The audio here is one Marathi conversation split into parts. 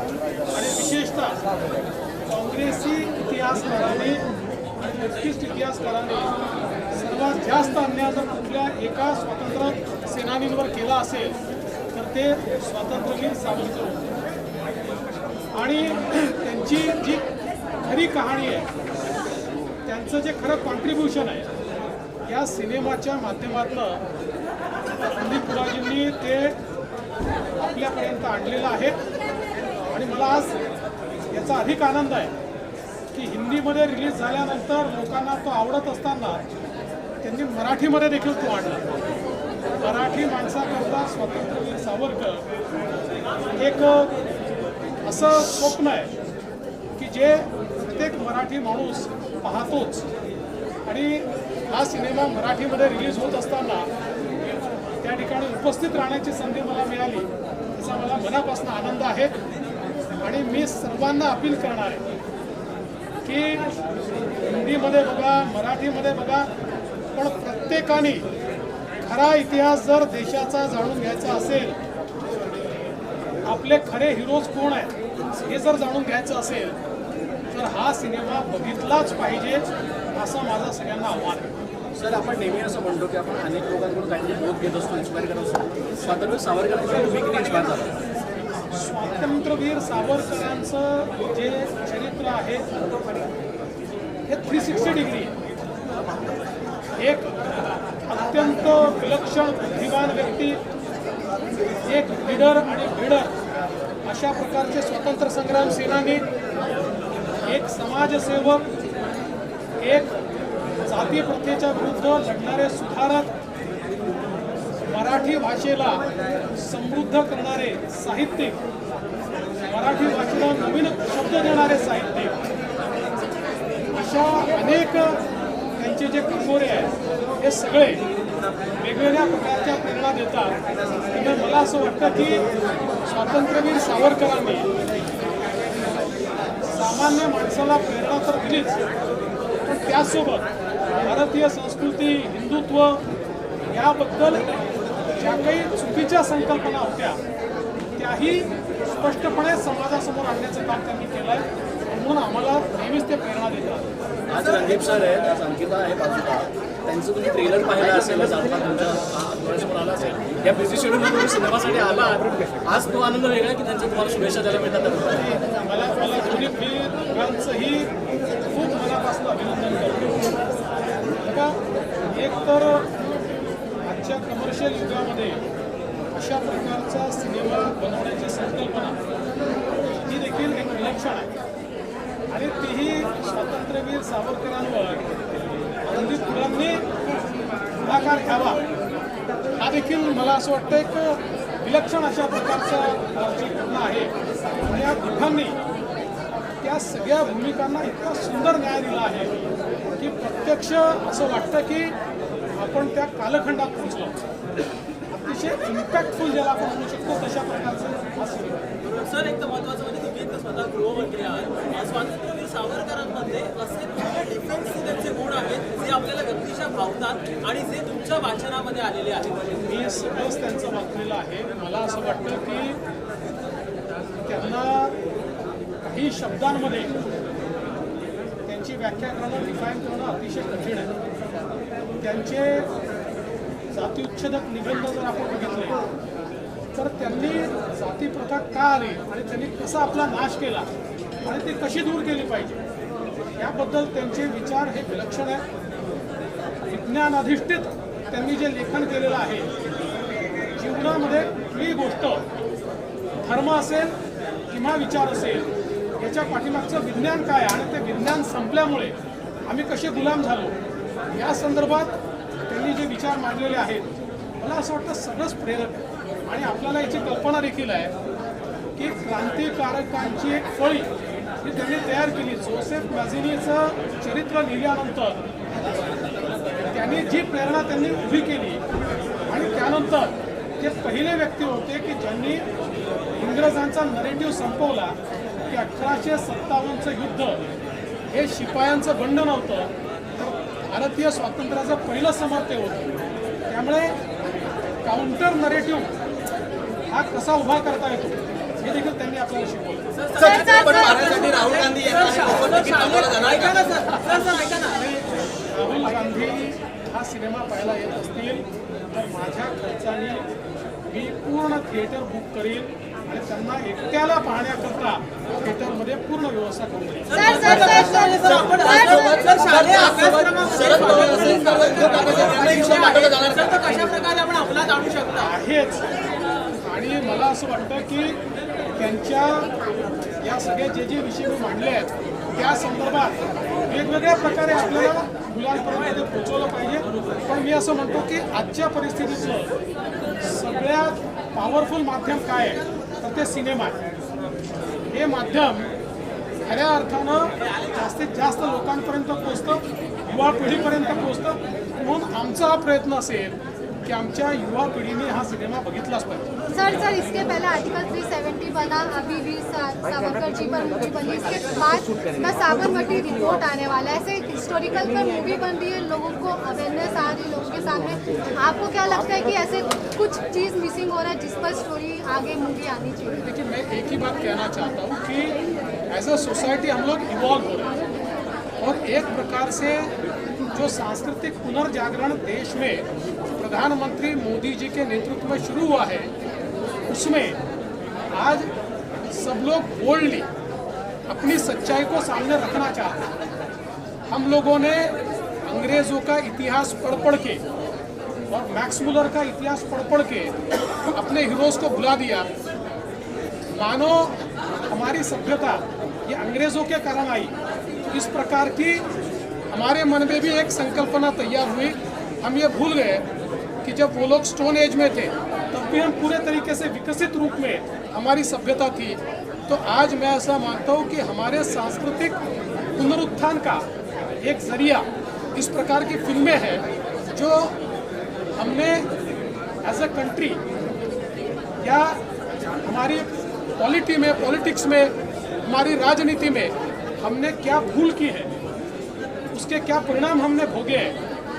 आणि विशेषतः काँग्रेसी इतिहासकारांनी आणि लेफ्टिस्ट इतिहासकारांनी सर्वात जास्त अन्याय जर कुठल्या एका स्वातंत्र्य सेनानींवर केला असेल तर ते स्वातंत्र्यवीर सावरकर होते. आणि त्यांची जी खरी कहाणी आहे, त्यांचं जे खरं कॉन्ट्रीब्युशन आहे, या सिनेमाच्या माध्यमातून संदीप पुराजींनी ते आपल्यापर्यंत आणलेलं आहे. आणि मला आज याचा अधिक आनंद आहे की हिंदीमध्ये रिलीज झाल्यानंतर लोकांना तो आवडत असताना त्यांनी मराठीमध्ये देखील तो आणला. मराठी माणसाकरता स्वातंत्र्यवीर सावरकर एक असं स्वप्न आहे की जे प्रत्येक मराठी माणूस पाहतोच. आणि हा सिनेमा मराठीमध्ये रिलीज होत असताना त्या ठिकाणी उपस्थित राहण्याची संधी मला मिळाली, त्याचा मला मनापासून आनंद आहे. आणि मी सर्वांना अपील करणार आहे की हिंदीमध्ये बघा, मराठीमध्ये बघा, पण प्रत्येकाने खरा इतिहास जर देशाचा जाणून घ्यायचा असेल, आपले खरे हिरोज कोण आहेत हे जर जाणून घ्यायचं असेल तर हा सिनेमा बघितलाच पाहिजे, असं माझं सगळ्यांना आव्हान आहे. सर, आपण नेहमी असं म्हणतो की आपण अनेक लोकांकडून काहीतरी बोध घेत असतो, इन्स्पायर करत असतो. स्वातंत्र्य सावरकरांकडे तुम्ही किती इन्स्पायर झाला? स्वातंत्र्यवीर सावरकरांचं जे चरित्र आहे हे 360 डिग्री आहे. एक अत्यंत विलक्षण बुद्धिमान व्यक्ती, एक लीडर आणि लीडर अशा प्रकारचे स्वातंत्र्य संग्राम सेनानी, एक समाजसेवक, एक जाती प्रथेच्या विरुद्ध लढणारे सुधारक, मराठी भाषेला समृद्ध करणारे साहित्यिक, मराठी भाषेला नवीन शब्द देणारे साहित्यिक, अशा अनेक त्यांचे जे कंगोरे आहेत हे सगळे वेगवेगळ्या प्रकारच्या प्रेरणा देतात. त्यामुळे मला असं वाटतं की स्वातंत्र्यवीर सावरकरांनी सामान्य माणसाला प्रेरणा तर दिलीच, पण त्यासोबत भारतीय संस्कृती, हिंदुत्व याबद्दल ज्या काही चुकीच्या संकल्पना होत्या त्याही स्पष्टपणे समाजासमोर आणण्याचं काम त्यांनी केलं आहे. म्हणून आम्हाला नेहमीच ते प्रेरणा देतात. आज रणदीप सर आहे, आज अंकिता आहे बाजूला, त्यांचं तुम्ही ट्रेलर पाहिलं असेल, तुमच्या डोळ्यासमोर आला असेल. या बिझी शेड्यूलमध्ये तुम्ही सिनेमासाठी आला, आज तो आनंद वेगळा आहे की त्यांच्या तुम्हाला शुभेच्छा द्यायला मिळतात. मला दोन्ही दोघांचंही खूप मनापासून अभिनंदन करतो. बघा, एक तर आजच्या कमर्शियल युगामध्ये अशा प्रकारचा सिनेमा बनवण्याची संकल्पना ही देखील एक विलक्षण आहे. आणि तीही स्वातंत्र्यवीर सावरकरांवर संदीप पुरांनी पुढाकार घ्यावा हा देखील मला असं वाटतं एक विलक्षण अशा प्रकारचा घटना आहे. आणि या दोघांनी त्या सगळ्या भूमिकांना इतका सुंदर न्याय दिला आहे की प्रत्यक्ष असं वाटतं की आपण त्या कालखंडात पोहोचलो. अतिशय इम्पॅक्टफुल ज्याला आपण म्हणू शकतो तशा प्रकारचं असं. सर, एक तर महत्त्वाचं म्हणजे तुम्ही एक स्वतः गृहमंत्री आहात. स्वातंत्र्यवीर सावरकरांमध्ये असे कुठले डिफेन्सचे त्यांचे गुण आहेत जे आपल्याला व्यक्तिशः भावतात आणि जे तुमच्या वाचनामध्ये आलेले आहेत? मी सगळंच त्यांचं वाचलेलं आहे. मला असं वाटतं की त्यांना काही शब्दांमध्ये त्यांची व्याख्या करणं, डिफाईन करणं अतिशय कठीण आहे. त्यांचे जातीउच्छेदक निबंध जर आपण बघितले तर त्यांनी जातीप्रथा का आली आणि त्यांनी कसा आपला नाश केला आणि ती कशी दूर केली पाहिजे याबद्दल त्यांचे विचार हे विलक्षण आहे. विज्ञान अधिष्ठित त्यांनी जे लेखन केलेलं आहे, जीवनामध्ये कुठलीही गोष्ट, धर्म असेल किंवा विचार असेल, याच्या पाठीमागचं विज्ञान काय आणि ते विज्ञान संपल्यामुळे आम्ही कसे गुलाम झालो या संदर्भात त्यांनी जे विचार मांडलेले आहेत, मला असं वाटतं सगळंच प्रेरक आहे. आणि आपल्याला याची कल्पना देखील आहे की क्रांतिकारकांची एक फळी ही त्यांनी तयार केली. जोसेफ मॅझिनीचं चरित्र लिहिल्यानंतर त्यांनी जी प्रेरणा त्यांनी उभी केली आणि त्यानंतर ते पहिले व्यक्ती होते की ज्यांनी इंग्रजांचा नरेटिव्ह संपवला की 1857चं युद्ध हे शिपायांचं बंड नव्हतं, तर भारतीय स्वातंत्र्याचं पहिलं समर्थ्य होतं. त्यामुळे काउंटर नरेटिव्ह हा कसा उभा करता येतो हे देखील त्यांनी आपल्याला शिकवलं. पण महाराष्ट्रासाठी राहुल गांधी यांना तिकीट थांबवलं जाणार ऐका ना सर ऐका ना. राहुल गांधी हा सिनेमा पाहायला येत असतील तर माझ्या खर्चाने मी पूर्ण थिएटर बुक करीन आणि त्यांना एकट्याला पाहण्याकरता थिएटरमध्ये पूर्ण व्यवस्था करून देईन. शरद पवार असेल तर उद्धव ठाकरेंचा निर्णय घेऊन पाठवला जाणार का? कशा प्रकारे आपण अंमलात आणू शकता? आहेच आणि मला असं वाटतं की त्यांच्या या सगळ्या जे विषय मी मांडले आहेत त्या संदर्भात वेगवेगळ्या प्रकारे आपल्याला मुलांपर्यंत ते पोहोचवलं पाहिजे. पण मी असं म्हणतो की आजच्या परिस्थितीचं सगळ्यात पॉवरफुल माध्यम काय आहे तर ते सिनेमा आहे. हे माध्यम खऱ्या अर्थानं जास्तीत जास्त लोकांपर्यंत पोहोचतं, युवा पिढीपर्यंत पोहोचतं. म्हणून आमचा हा प्रयत्न असेल कि आमच्या युवा पीढ़ी ने हा सिनेमा बघितलाच पाहिजे. सर इसके पहले आर्टिकल 370 बना, अभी भी सावरकर जी पर मूवी बनी, इसके बाद साबरमती रिपोर्ट आने वाला है. ऐसे हिस्टोरिकल पर मूवी बन रही है, लोगों को अवेयरनेस आ रही है लोगों के सामने. आपको क्या लगता है कि ऐसे कुछ चीज़ मिसिंग हो रहा है जिस पर स्टोरी आगे मूवी आनी चाहिए? देखिए मैं एक ही बात कहना चाहता हूँ कि एज अ सोसाइटी हम लोग इवॉल्व हो रहे हैं और एक प्रकार से जो सांस्कृतिक पुनर्जागरण देश में प्रधानमंत्री मोदी जी के नेतृत्व में शुरू हुआ है उसमें आज सब लोग बोल्डली अपनी सच्चाई को सामने रखना चाहते हैं. हम लोगों ने अंग्रेज़ों का इतिहास पढ़ के और मैक्स मुलर का इतिहास पढ़ के अपने हीरोज़ को भुला दिया. मानो हमारी सभ्यता ये अंग्रेज़ों के कारण आई. इस प्रकार की हमारे मन में भी एक संकल्पना तैयार हुई. हम ये भूल गए कि जब वो लोग स्टोन एज में थे तब भी हम पूरे तरीके से विकसित रूप में हमारी सभ्यता थी. तो आज मैं ऐसा मानता हूँ कि हमारे सांस्कृतिक पुनरुत्थान का एक जरिया इस प्रकार की फिल्में हैं जो हमने एज अ कंट्री या हमारी पॉलिटिक्स में हमारी राजनीति में हमने क्या भूल की है, उसके क्या परिणाम हमने भोगे हैं,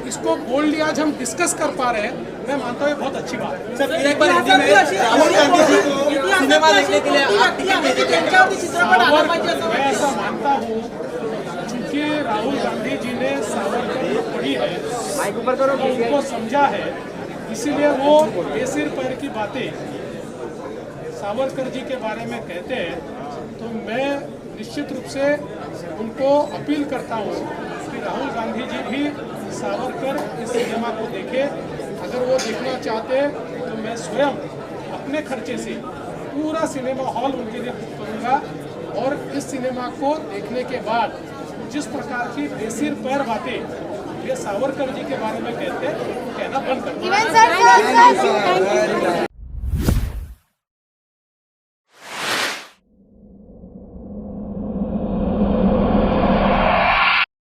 इसको बोल्डली आज हम डिस्कस कर पा रहे हैं. मैं मानता हूँ ये बहुत अच्छी बात है. सर एक बार हिंदी में राहुल गांधी जी को सिनेमा देखने के लिए आप टिकट दे देते हैं. मैं ऐसा मानता हूँ क्योंकि राहुल गांधी जी ने सावरकर को पढ़ी है, उनको समझा है, इसीलिए वो बेसिर पैर की बातें सावरकर जी के बारे में कहते हैं. तो मैं निश्चित रूप से उनको अपील करता हूँ कि राहुल गांधी जी भी सावरकर इस सिनेमा को देखें. अगर वो देखना चाहते हैं तो मैं स्वयं अपने खर्चे से पूरा सिनेमा हॉल उनके लिए बुक करूँगा और इस सिनेमा को देखने के बाद जिस प्रकार की बेसिर पैर बातें ये सावरकर जी के बारे में कहते हैं कहना बंद कर. Even sir